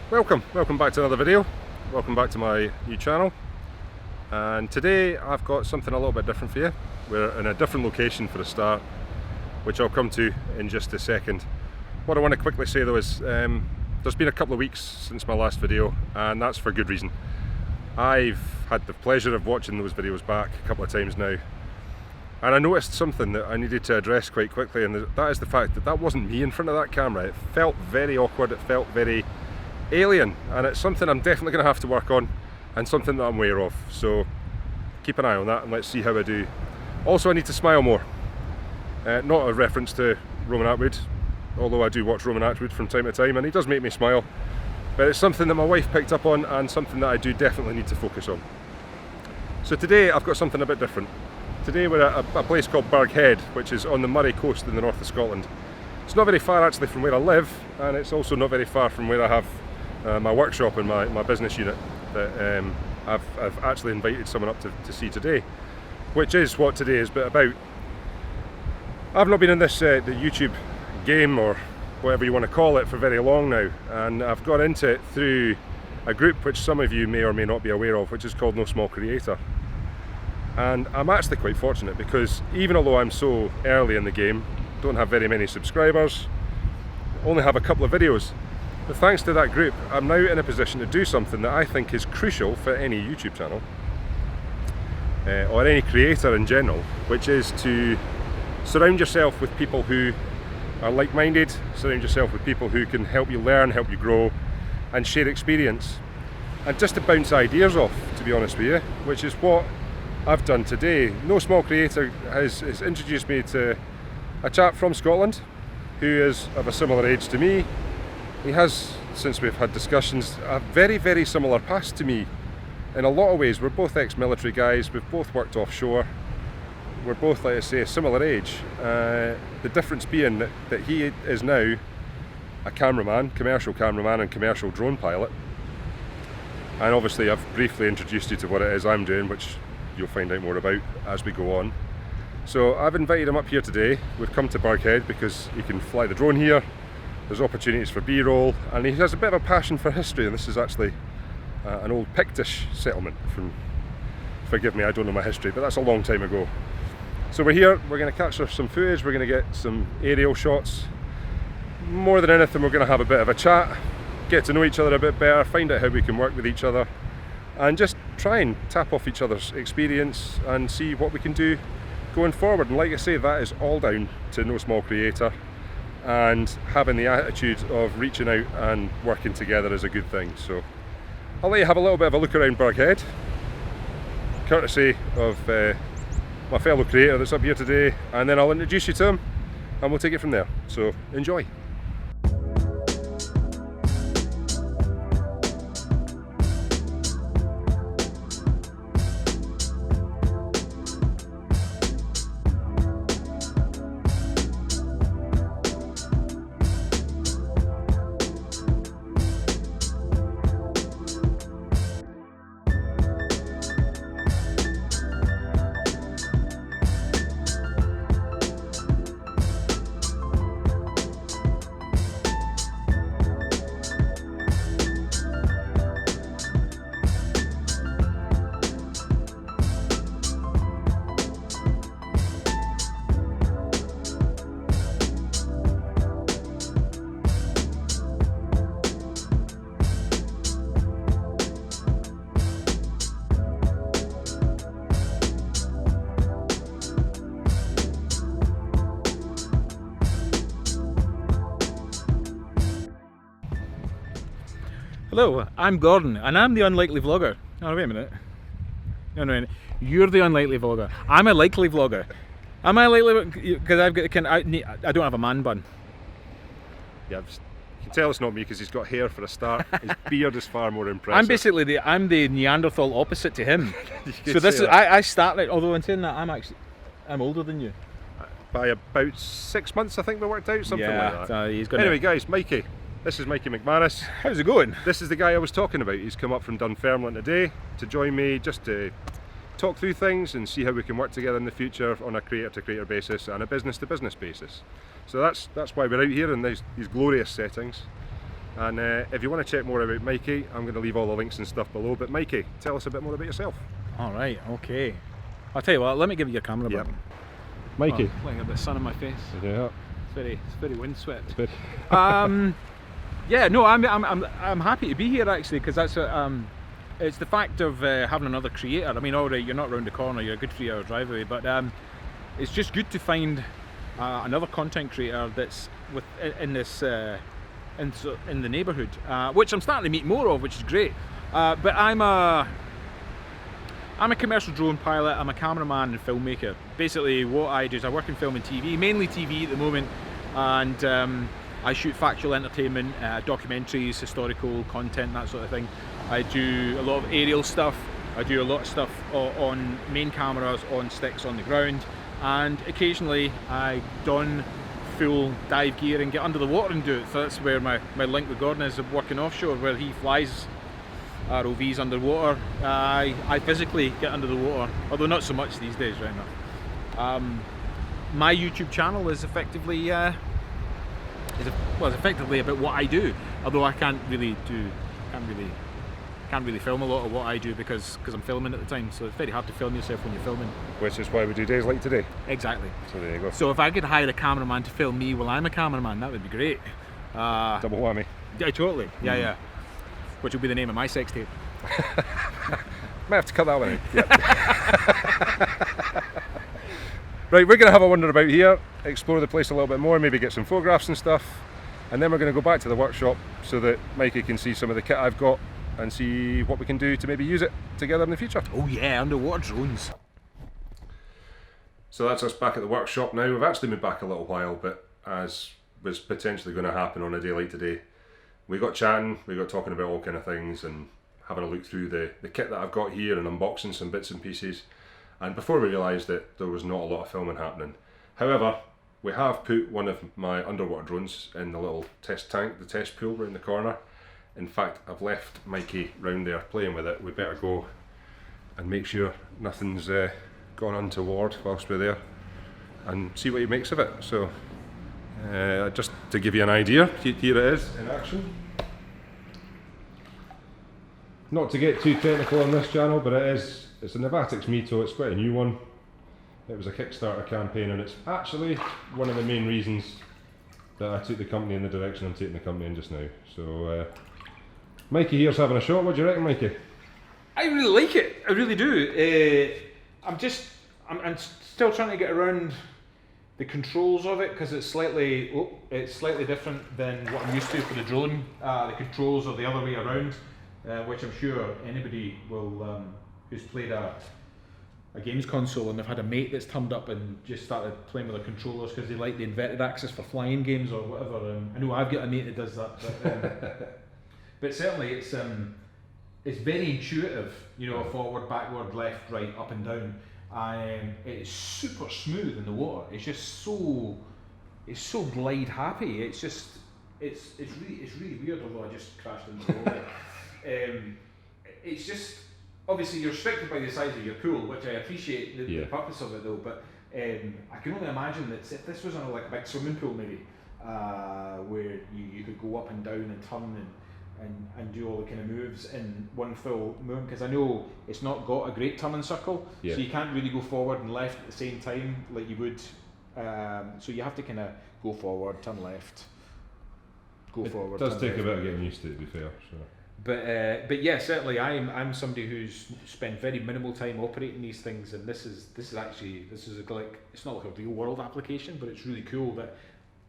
Welcome back to another video. Welcome back to my new channel. And today I've got something a little bit different for you. We're in a different location for a start, which I'll come to in just a second. What I want to quickly say though is there's been a couple of weeks since my last video, and that's for good reason. I've had the pleasure of watching those videos back a couple of times now, and I noticed something that I needed to address quite quickly, and that is the fact that that wasn't me in front of that camera. It felt very awkward, it felt very alien, and it's something I'm definitely going to have to work on and something that I'm aware of, so keep an eye on that and let's see how I do. Also, I need to smile more. Not a reference to Roman Atwood, although I do watch Roman Atwood from time to time and he does make me smile, but it's something that my wife picked up on and something that I do definitely need to focus on. So today I've got something a bit different. Today we're at a place called Burghead, which is on the Moray coast in the north of Scotland. It's not very far actually from where I live, and it's also not very far from where I have my workshop and my business unit that I've actually invited someone up to see today, which is what today is bit about. I've not been in this the YouTube game, or whatever you want to call it, for very long now, and I've got into it through a group which some of you may or may not be aware of, which is called No Small Creator. And I'm actually quite fortunate because even although I'm so early in the game, don't have very many subscribers, only have a couple of videos, but thanks to that group I'm now in a position to do something that I think is crucial for any YouTube channel or any creator in general, which is to surround yourself with people who are like-minded, surround yourself with people who can help you learn, help you grow and share experience, and just to bounce ideas off, to be honest with you, which is what I've done today. No Small Creator has introduced me to a chap from Scotland who is of a similar age to me. He has, since we've had discussions, a very, very similar past to me in a lot of ways. We're both ex-military guys, we've both worked offshore, we're both, like I say, a similar age. The difference being that he is now a cameraman, commercial cameraman and commercial drone pilot. And obviously I've briefly introduced you to what it is I'm doing, which you'll find out more about as we go on. So I've invited him up here today. We've come to Burghead because he can fly the drone here. There's opportunities for B-roll, and he has a bit of a passion for history, and this is actually an old Pictish settlement from, forgive me, I don't know my history, but that's a long time ago. So we're here, we're going to capture some footage, we're going to get some aerial shots. More than anything, we're going to have a bit of a chat, get to know each other a bit better, find out how we can work with each other, and just try and tap off each other's experience and see what we can do going forward. And like I say, that is all down to No Small Creator and having the attitude of reaching out and working together is a good thing. So I'll let you have a little bit of a look around Burghead, courtesy of my fellow creator that's up here today, and then I'll introduce you to him and we'll take it from there. So enjoy. Hello, I'm Gordon, and I'm the unlikely vlogger. Oh, wait a minute. No, you're the unlikely vlogger. I'm a likely vlogger. Am I likely? Because I don't have a man bun. Yeah, you can tell it's not me because he's got hair for a start. His beard is far more impressive. I'm basically I'm the Neanderthal opposite to him. So this is I started. Although in saying that, I'm older than you. By about 6 months, I think we worked out, something like that. He's gonna... Anyway, guys, Mikey. This is Mikey McManus. How's it going? This is the guy I was talking about. He's come up from Dunfermline today to join me just to talk through things and see how we can work together in the future on a creator-to-creator basis and a business-to-business basis. So that's why we're out here in these glorious settings. And if you want to check more about Mikey, I'm going to leave all the links and stuff below. But Mikey, tell us a bit more about yourself. All right, okay. I'll tell you what, let me give you your camera back. Mikey. Oh, looking at the sun on my face. Yeah. It's very windswept. Yeah, no, I'm happy to be here actually, because that's it's the fact of having another creator. I mean, already you're not round the corner, you're a good 3 hour drive away, but it's just good to find another content creator that's in the neighbourhood, which I'm starting to meet more of, which is great. But I'm a commercial drone pilot, I'm a cameraman and filmmaker. Basically what I do is I work in film and TV, mainly TV at the moment, and I shoot factual entertainment, documentaries, historical content, that sort of thing. I do a lot of aerial stuff, I do a lot of stuff on main cameras, on sticks, on the ground, and occasionally I don full dive gear and get under the water and do it. So that's where my link with Gordon is, working offshore, where he flies ROVs underwater. I physically get under the water, although not so much these days right now. My YouTube channel is effectively effectively about what I do, although I can't really film a lot of what I do because I'm filming at the time, so it's very hard to film yourself when you're filming. Which is why we do days like today. Exactly. So there you go. So if I could hire a cameraman to film me while I'm a cameraman, that would be great. Double whammy. Yeah, totally. Yeah. Which will be the name of my sex tape. Might have to cut that one out. Right, we're going to have a wander about here, explore the place a little bit more, maybe get some photographs and stuff, and then we're going to go back to the workshop so that Mikey can see some of the kit I've got and see what we can do to maybe use it together in the future. Oh yeah, underwater drones. So that's us back at the workshop now. We've actually been back a little while, but as was potentially going to happen on a day like today, we got chatting, we got talking about all kind of things and having a look through the kit that I've got here and unboxing some bits and pieces. And before we realised that there was not a lot of filming happening. However, we have put one of my underwater drones in the little test tank, the test pool right in the corner. In fact, I've left Mikey round there playing with it. We better go and make sure nothing's gone untoward whilst we're there and see what he makes of it. So, just to give you an idea, here it is in action. Not to get too technical on this channel, but it's a Navatics MITO, it's quite a new one. It was a Kickstarter campaign, and it's actually one of the main reasons that I took the company in the direction I'm taking the company in just now. So, Mikey here's having a shot. What do you reckon, Mikey? I really like it, I really do. I'm still trying to get around the controls of it, because it's slightly different than what I'm used to for the drone. The controls are the other way around, which I'm sure anybody will who's played a games console and they've had a mate that's turned up and just started playing with the controllers because they like the inverted axis for flying games or whatever. I know I've got a mate that does that, but certainly it's very intuitive. You know, forward, backward, left, right, up and down. It's super smooth in the water. It's just so glide happy. It's really weird. Although I just crashed into the water. It's just. Obviously, you're restricted by the size of your pool, which I appreciate the purpose of it though, but I can only imagine that if this was on a big swimming pool maybe, where you could go up and down and turn and do all the kind of moves in one full movement, because I know it's not got a great turning circle, so you can't really go forward and left at the same time like you would, so you have to kind of go forward, turn left, go forward. It does take a bit of getting used to it, to be fair. So. But yeah, certainly I'm somebody who's spent very minimal time operating these things, and this is like, it's not like a real world application, but it's really cool that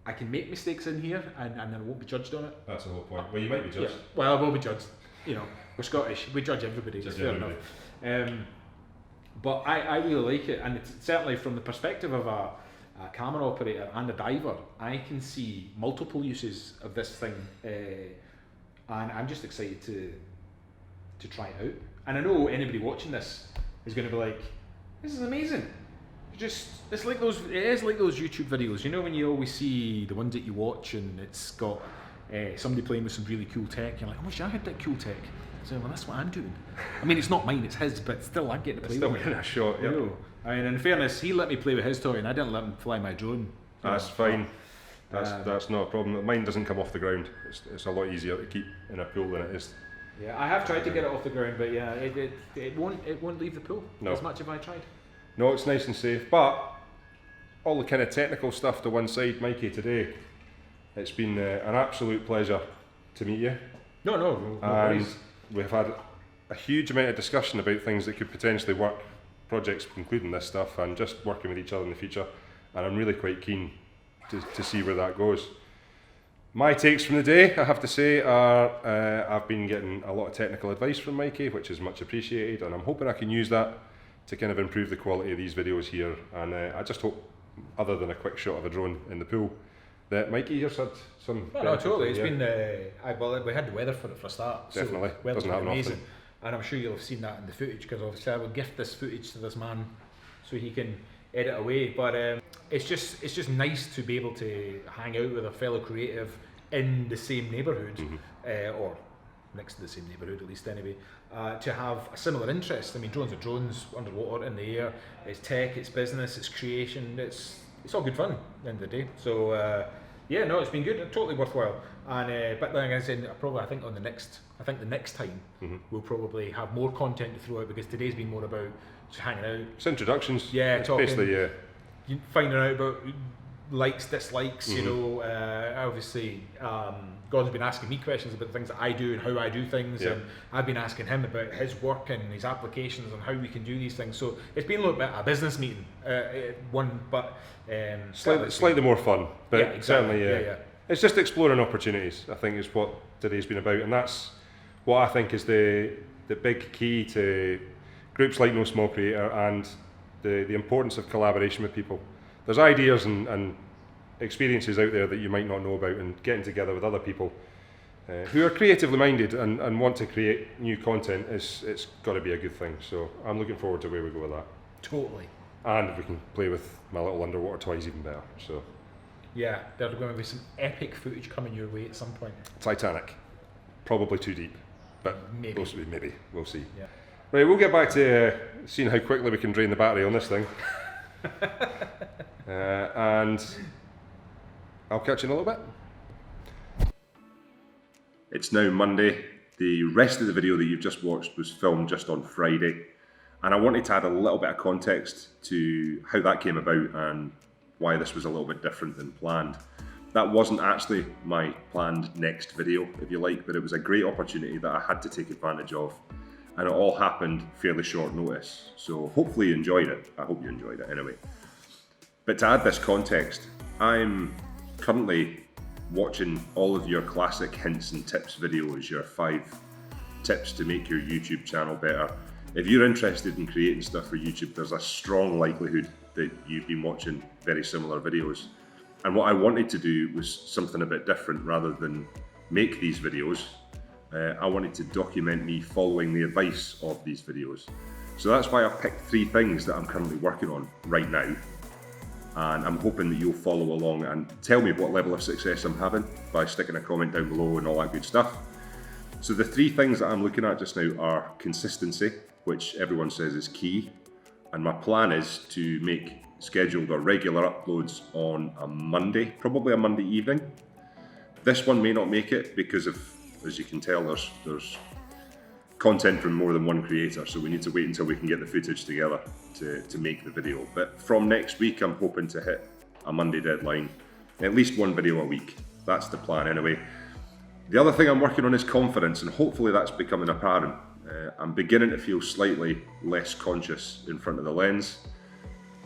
I can make mistakes in here and I won't be judged on it. That's the whole point. Well, you might be judged. Yeah. Well, I will be judged. You know, we're Scottish, we judge everybody. It's fair enough. But I really like it, and it's certainly from the perspective of a camera operator and a diver, I can see multiple uses of this thing. And I'm just excited to try it out. And I know anybody watching this is going to be like, "This is amazing." It is like those YouTube videos. You know, when you always see the ones that you watch, and it's got somebody playing with some really cool tech. You're like, "I wish I had that cool tech." So, well, that's what I'm doing. I mean, it's not mine; it's his, but still, I'm getting to play with it. Still getting a shot. Yeah. I mean, in fairness, he let me play with his toy, and I didn't let him fly my drone. That's fine. That's not a problem. Mine doesn't come off the ground. It's a lot easier to keep in a pool than it is. Yeah, I have tried to get it off the ground, but yeah, it won't leave the pool as much as I tried. No, it's nice and safe. But all the kind of technical stuff to one side, Mikey, today, it's been an absolute pleasure to meet you. No worries. We've had a huge amount of discussion about things that could potentially work, projects including this stuff, and just working with each other in the future. And I'm really quite keen to see where that goes. My takes from the day, I have to say, are I've been getting a lot of technical advice from Mikey, which is much appreciated, and I'm hoping I can use that to kind of improve the quality of these videos here. And I just hope, other than a quick shot of a drone in the pool, that Mikey just had some... No, totally. It's been... well, we had the weather for it for a start. Definitely. So doesn't happen amazing. often. And I'm sure you'll have seen that in the footage, because obviously I will gift this footage to this man so he can edit away. But it's just nice to be able to hang out with a fellow creative in the same neighbourhood, or next to the same neighbourhood at least anyway, to have a similar interest. I mean, drones are drones, underwater, in the air. It's tech, it's business, it's creation, it's all good fun at the end of the day. So yeah, no, it's been good, totally worthwhile. And but then again, I think the next time we'll probably have more content to throw out, because today's been more about just hanging out. It's introductions. Yeah, it's talking. Basically, finding out about likes, dislikes, you know, obviously Gordon's been asking me questions about the things that I do and how I do things, and I've been asking him about his work and his applications and how we can do these things. So it's been a little bit of a business meeting, but slightly more fun, but yeah, exactly. certainly it's just exploring opportunities, I think, is what today's been about, and that's what I think is the big key to groups like No Small Creator, and the importance of collaboration with people. There's ideas and experiences out there that you might not know about, and getting together with other people who are creatively minded and want to create new content, it's got to be a good thing. So I'm looking forward to where we go with that. Totally. And if we can play with my little underwater toys, even better. So yeah, there's going to be some epic footage coming your way at some point. Titanic, probably too deep, but maybe we'll see. Yeah. Right, we'll get back to seeing how quickly we can drain the battery on this thing. And I'll catch you in a little bit. It's now Monday. The rest of the video that you've just watched was filmed just on Friday, and I wanted to add a little bit of context to how that came about and why this was a little bit different than planned. That wasn't actually my planned next video, if you like, but it was a great opportunity that I had to take advantage of, and it all happened fairly short notice. So hopefully you enjoyed it. I hope you enjoyed it anyway. But to add this context, I'm currently watching all of your classic hints and tips videos, your 5 tips to make your YouTube channel better. If you're interested in creating stuff for YouTube, there's a strong likelihood that you've been watching very similar videos. And what I wanted to do was something a bit different. Rather than make these videos, I wanted to document me following the advice of these videos. So that's why I've picked 3 things that I'm currently working on right now. And I'm hoping that you'll follow along and tell me what level of success I'm having by sticking a comment down below and all that good stuff. So the 3 things that I'm looking at just now are consistency, which everyone says is key. And my plan is to make scheduled or regular uploads on a Monday, probably a Monday evening. This one may not make it because of, as you can tell, there's content from more than one creator, so we need to wait until we can get the footage together to make the video. But from next week, I'm hoping to hit a Monday deadline, at least 1 video a week. That's the plan anyway. The other thing I'm working on is confidence, and hopefully that's becoming apparent. I'm beginning to feel slightly less conscious in front of the lens.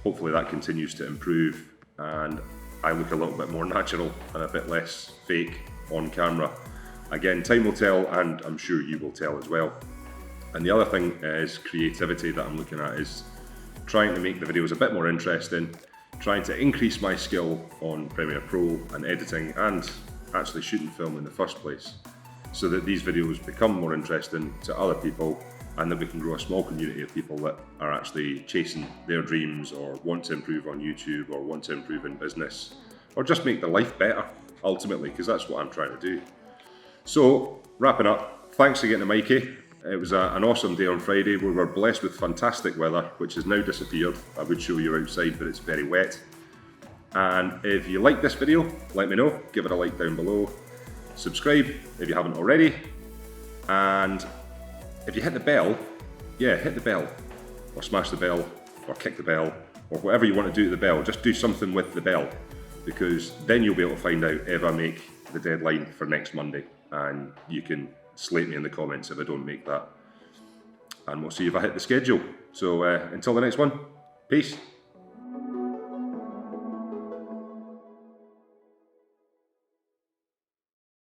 Hopefully that continues to improve and I look a little bit more natural and a bit less fake on camera. Again, time will tell, and I'm sure you will tell as well. And the other thing is creativity that I'm looking at is trying to make the videos a bit more interesting, trying to increase my skill on Premiere Pro and editing and actually shooting film in the first place, so that these videos become more interesting to other people and that we can grow a small community of people that are actually chasing their dreams or want to improve on YouTube or want to improve in business or just make their life better ultimately, because that's what I'm trying to do. So, wrapping up, thanks again to Mikey. It was an awesome day on Friday. We were blessed with fantastic weather, which has now disappeared. I would show you outside, but it's very wet. And if you like this video, let me know, give it a like down below. Subscribe if you haven't already. And if you hit the bell, yeah, hit the bell, or smash the bell, or kick the bell, or whatever you want to do to the bell, just do something with the bell, because then you'll be able to find out if I make the deadline for next Monday, and you can slate me in the comments if I don't make that. And we'll see if I hit the schedule. So until the next one, peace.